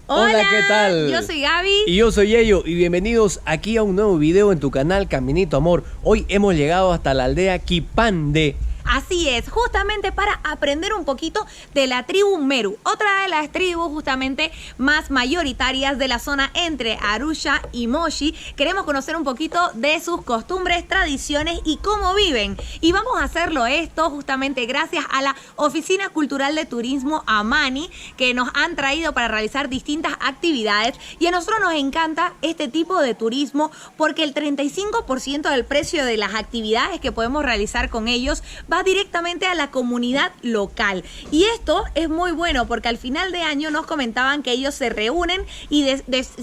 Hola, ¿qué tal? Yo soy Gaby. Y yo soy Yeyo, y bienvenidos aquí a un nuevo video en tu canal Caminito Amor. Hoy hemos llegado hasta la aldea Quipande. Así es, justamente para aprender un poquito de la tribu Meru, otra de las tribus justamente más mayoritarias de la zona entre Arusha y Moshi. Queremos conocer un poquito de sus costumbres, tradiciones y cómo viven. Y vamos a hacerlo esto justamente gracias a la Oficina Cultural de Turismo Amani, que nos han traído para realizar distintas actividades. Y a nosotros nos encanta este tipo de turismo porque el 35% del precio de las actividades que podemos realizar con ellos va directamente a la comunidad local. Y esto es muy bueno porque al final de año nos comentaban que ellos se reúnen y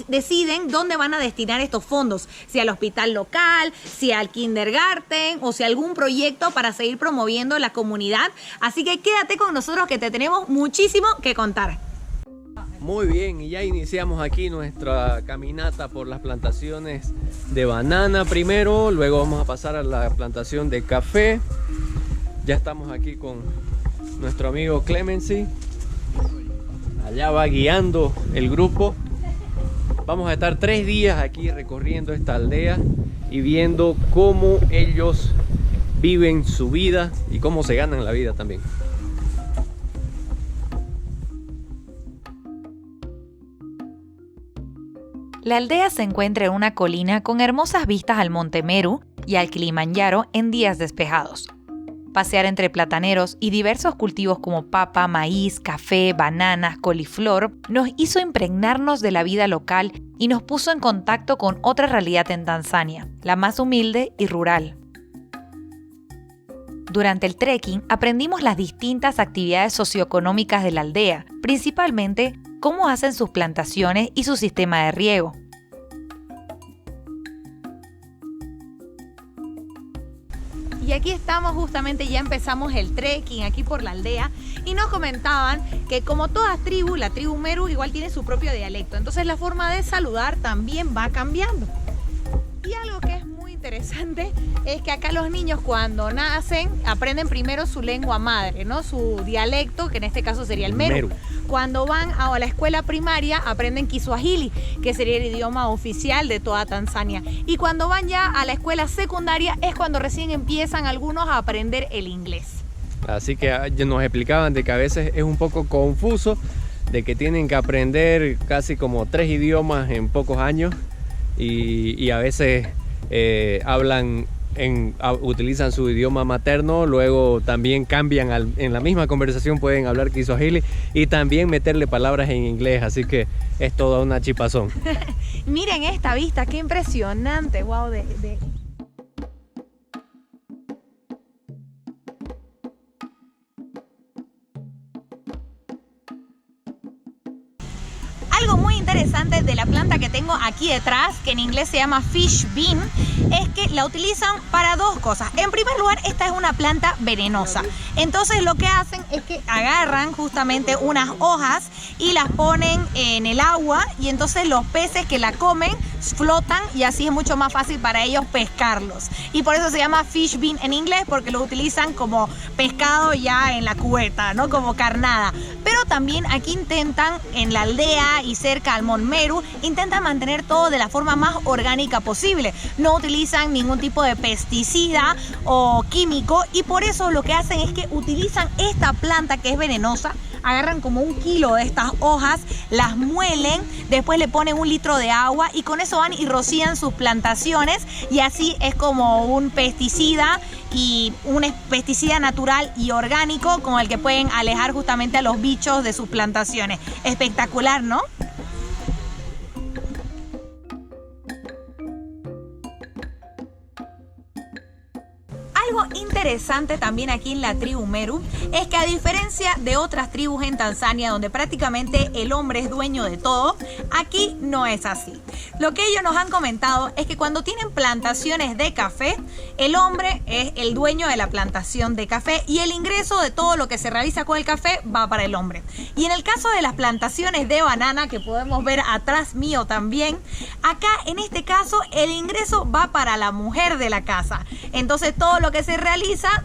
deciden dónde van a destinar estos fondos, si al hospital local, si al kindergarten o si a algún proyecto para seguir promoviendo la comunidad. Así que quédate con nosotros que te tenemos muchísimo que contar. Muy bien, y ya iniciamos aquí nuestra caminata por las plantaciones de banana primero, luego vamos a pasar a la plantación de café. Ya estamos aquí con nuestro amigo Clemency. Allá va guiando el grupo. Vamos a estar 3 días aquí recorriendo esta aldea y viendo cómo ellos viven su vida y cómo se ganan la vida también. La aldea se encuentra en una colina con hermosas vistas al Monte Meru y al Kilimanjaro en días despejados. Pasear entre plataneros y diversos cultivos como papa, maíz, café, bananas, coliflor nos hizo impregnarnos de la vida local y nos puso en contacto con otra realidad en Tanzania, la más humilde y rural. Durante el trekking aprendimos las distintas actividades socioeconómicas de la aldea, principalmente cómo hacen sus plantaciones y su sistema de riego. Y aquí estamos justamente, ya empezamos el trekking aquí por la aldea y nos comentaban que como toda tribu, la tribu Meru igual tiene su propio dialecto. Entonces la forma de saludar también va cambiando. Y algo que es muy interesante es que acá los niños cuando nacen aprenden primero su lengua madre, ¿no? Su dialecto, que en este caso sería el Meru. Cuando van a la escuela primaria aprenden Kiswahili, que sería el idioma oficial de toda Tanzania. Y cuando van ya a la escuela secundaria es cuando recién empiezan algunos a aprender el inglés. Así que nos explicaban de que a veces es un poco confuso, de que tienen que aprender casi como 3 idiomas en pocos años y a veces utilizan su idioma materno, luego también cambian en la misma conversación, pueden hablar Kiswahili y también meterle palabras en inglés, así que es toda una chipazón. Miren esta vista, qué impresionante, wow, Algo muy interesante de la planta que tengo aquí detrás, que en inglés se llama fish bean, es que la utilizan para 2 cosas. En primer lugar, esta es una planta venenosa. Entonces lo que hacen es que agarran justamente unas hojas y las ponen en el agua y entonces los peces que la comen flotan y así es mucho más fácil para ellos pescarlos. Y por eso se llama fish bean en inglés, porque lo utilizan como pescado ya en la cubeta, ¿no? Como carnada. Pero también aquí intentan, en la aldea y cerca al Monte Meru, intentan mantener todo de la forma más orgánica posible. No utilizan ningún tipo de pesticida o químico y por eso lo que hacen es que utilizan esta planta que es venenosa. Agarran como 1 kilo de estas hojas, las muelen, después le ponen 1 litro de agua y con eso van y rocían sus plantaciones y así es como un pesticida y un pesticida natural y orgánico con el que pueden alejar justamente a los bichos de sus plantaciones. Espectacular, ¿no? Algo interesante también aquí en la tribu Meru es que a diferencia de otras tribus en Tanzania donde prácticamente el hombre es dueño de todo, aquí no es así. Lo que ellos nos han comentado es que cuando tienen plantaciones de café, el hombre es el dueño de la plantación de café y el ingreso de todo lo que se realiza con el café va para el hombre. Y en el caso de las plantaciones de banana, que podemos ver atrás mío también, acá en este caso el ingreso va para la mujer de la casa. Entonces todo lo que se realiza utiliza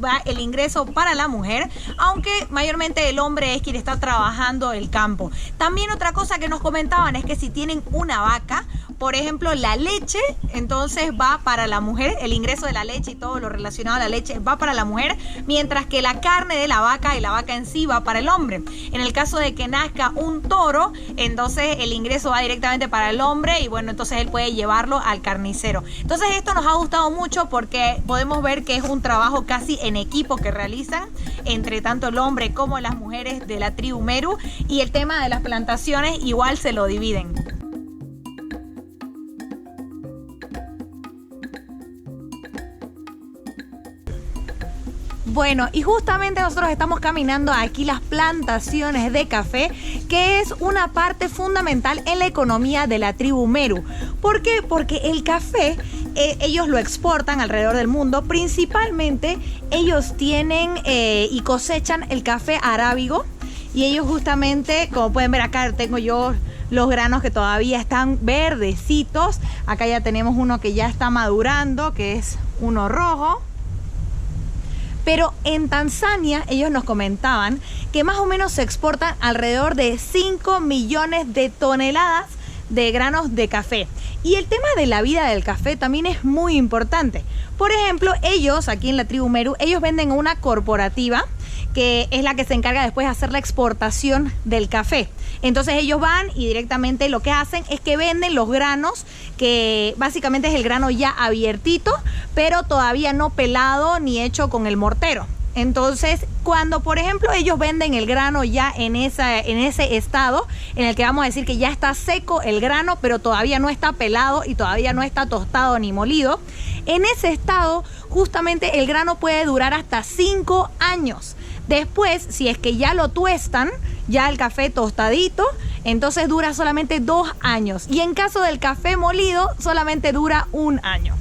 va el ingreso para la mujer, aunque mayormente el hombre es quien está trabajando el campo. También otra cosa que nos comentaban es que si tienen una vaca, por ejemplo, la leche, entonces va para la mujer, el ingreso de la leche y todo lo relacionado a la leche va para la mujer, mientras que la carne de la vaca y la vaca en sí va para el hombre. En el caso de que nazca un toro, entonces el ingreso va directamente para el hombre y bueno, entonces él puede llevarlo al carnicero. Entonces esto nos ha gustado mucho porque podemos ver que es un trabajo casi en equipo que realizan entre tanto el hombre como las mujeres de la tribu Meru, y el tema de las plantaciones igual se lo dividen. Bueno, y justamente nosotros estamos caminando aquí las plantaciones de café, que es una parte fundamental en la economía de la tribu Meru. ¿Por qué? Porque el café ellos lo exportan alrededor del mundo. Principalmente ellos tienen y cosechan el café arábigo, y ellos justamente, como pueden ver acá tengo yo los granos que todavía están verdecitos. Acá ya tenemos uno que ya está madurando, que es uno rojo. Pero en Tanzania ellos nos comentaban que más o menos se exportan alrededor de 5 millones de toneladas de granos de café. Y el tema de la vida del café también es muy importante. Por ejemplo, ellos aquí en la tribu Meru, ellos venden a una corporativa que es la que se encarga después de hacer la exportación del café. Entonces ellos van y directamente lo que hacen es que venden los granos, que básicamente es el grano ya abiertito, pero todavía no pelado ni hecho con el mortero. Entonces, cuando por ejemplo ellos venden el grano ya en ese estado en el que vamos a decir que ya está seco el grano, pero todavía no está pelado y todavía no está tostado ni molido, en ese estado justamente el grano puede durar hasta 5 años. Después, si es que ya lo tuestan, ya el café tostadito, entonces dura solamente 2 años. Y en caso del café molido, solamente dura 1 año.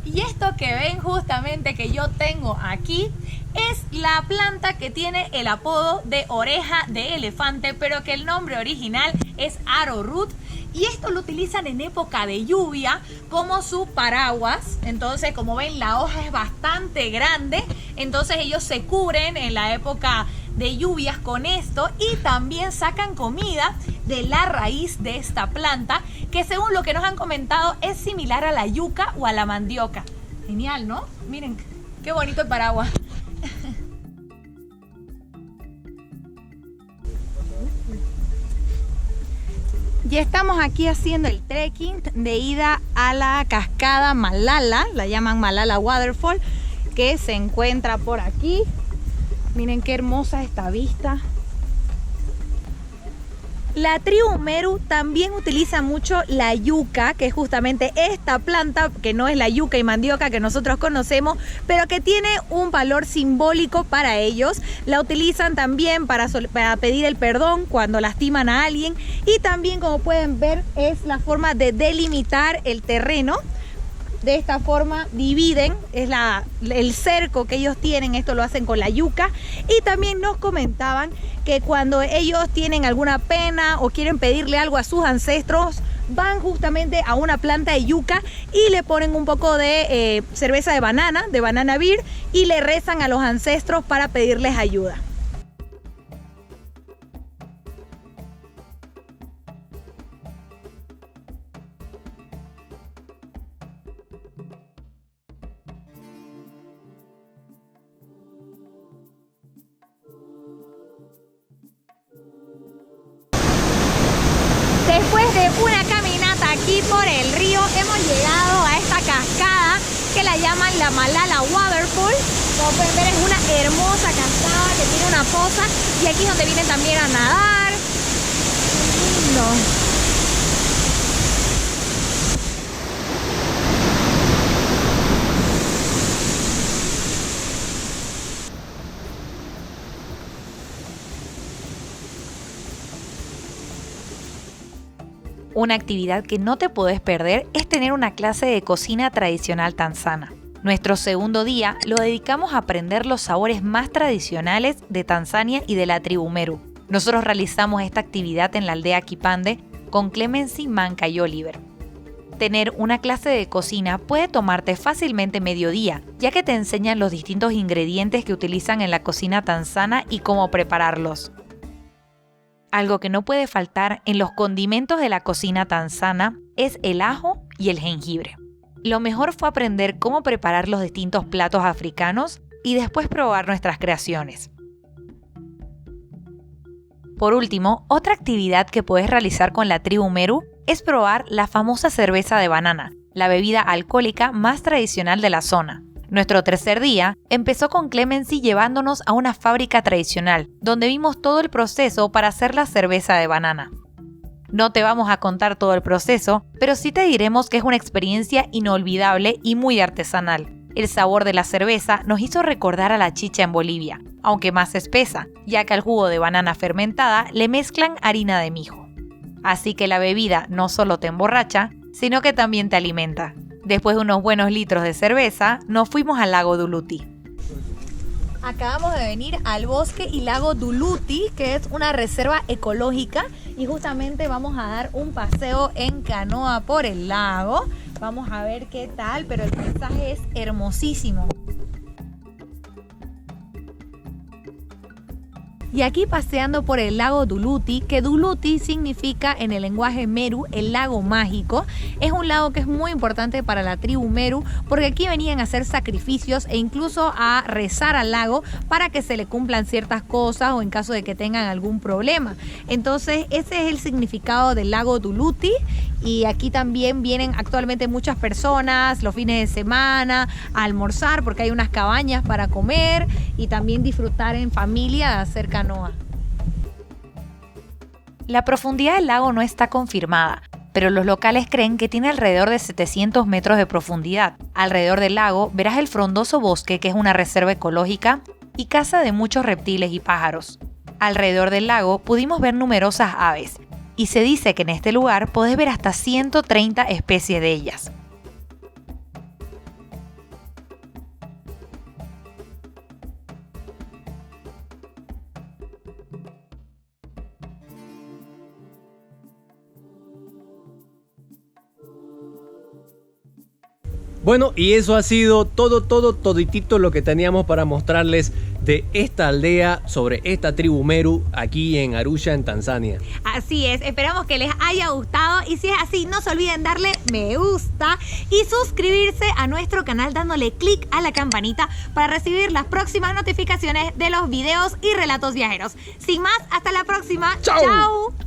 Y esto que ven justamente que yo tengo aquí es la planta que tiene el apodo de oreja de elefante, pero que el nombre original es arrowroot. Y esto lo utilizan en época de lluvia como su paraguas. Entonces, como ven, la hoja es bastante grande. Entonces ellos se cubren en la época de lluvias con esto, y también sacan comida de la raíz de esta planta, que según lo que nos han comentado es similar a la yuca o a la mandioca. Genial, ¿no? Miren, qué bonito el paraguas. Ya estamos aquí haciendo el trekking de ida a la cascada Malala, la llaman Malala Waterfall, que se encuentra por aquí. Miren qué hermosa esta vista. La tribu Meru también utiliza mucho la yuca, que es justamente esta planta, que no es la yuca y mandioca que nosotros conocemos, pero que tiene un valor simbólico para ellos. La utilizan también para pedir el perdón cuando lastiman a alguien, y también, como pueden ver, es la forma de delimitar el terreno. De esta forma dividen, es el cerco que ellos tienen, esto lo hacen con la yuca. Y también nos comentaban que cuando ellos tienen alguna pena o quieren pedirle algo a sus ancestros, van justamente a una planta de yuca y le ponen un poco de cerveza de banana beer, y le rezan a los ancestros para pedirles ayuda. Después de una caminata aquí por el río, hemos llegado a esta cascada que la llaman la Malala Waterfall. Como pueden ver, es una hermosa cascada que tiene una fosa, y aquí es donde vienen también a nadar. Lindo. Una actividad que no te podés perder es tener una clase de cocina tradicional tanzana. Nuestro segundo día lo dedicamos a aprender los sabores más tradicionales de Tanzania y de la tribu Meru. Nosotros realizamos esta actividad en la aldea Kipande con Clemency, Manca y Oliver. Tener una clase de cocina puede tomarte fácilmente medio día, ya que te enseñan los distintos ingredientes que utilizan en la cocina tanzana y cómo prepararlos. Algo que no puede faltar en los condimentos de la cocina tanzana es el ajo y el jengibre. Lo mejor fue aprender cómo preparar los distintos platos africanos y después probar nuestras creaciones. Por último, otra actividad que puedes realizar con la tribu Meru es probar la famosa cerveza de banana, la bebida alcohólica más tradicional de la zona. Nuestro tercer día empezó con Clemency llevándonos a una fábrica tradicional, donde vimos todo el proceso para hacer la cerveza de banana. No te vamos a contar todo el proceso, pero sí te diremos que es una experiencia inolvidable y muy artesanal. El sabor de la cerveza nos hizo recordar a la chicha en Bolivia, aunque más espesa, ya que al jugo de banana fermentada le mezclan harina de mijo. Así que la bebida no solo te emborracha, sino que también te alimenta. Después de unos buenos litros de cerveza, nos fuimos al lago Duluti. Acabamos de venir al bosque y lago Duluti, que es una reserva ecológica, y justamente vamos a dar un paseo en canoa por el lago. Vamos a ver qué tal, pero el paisaje es hermosísimo. Y aquí paseando por el lago Duluti, que Duluti significa en el lenguaje Meru el lago mágico. Es un lago que es muy importante para la tribu Meru porque aquí venían a hacer sacrificios e incluso a rezar al lago para que se le cumplan ciertas cosas o en caso de que tengan algún problema. Entonces ese es el significado del lago Duluti. Y aquí también vienen actualmente muchas personas los fines de semana a almorzar porque hay unas cabañas para comer y también disfrutar en familia de hacer canoa. La profundidad del lago no está confirmada, pero los locales creen que tiene alrededor de 700 metros de profundidad. Alrededor del lago verás el frondoso bosque, que es una reserva ecológica y casa de muchos reptiles y pájaros. Alrededor del lago pudimos ver numerosas aves, y se dice que en este lugar podés ver hasta 130 especies de ellas. Bueno, y eso ha sido toditito lo que teníamos para mostrarles de esta aldea, sobre esta tribu Meru aquí en Arusha, en Tanzania. Así es, esperamos que les haya gustado y si es así no se olviden darle me gusta y suscribirse a nuestro canal dándole clic a la campanita para recibir las próximas notificaciones de los videos y relatos viajeros. Sin más, hasta la próxima. ¡Chao! ¡Chao!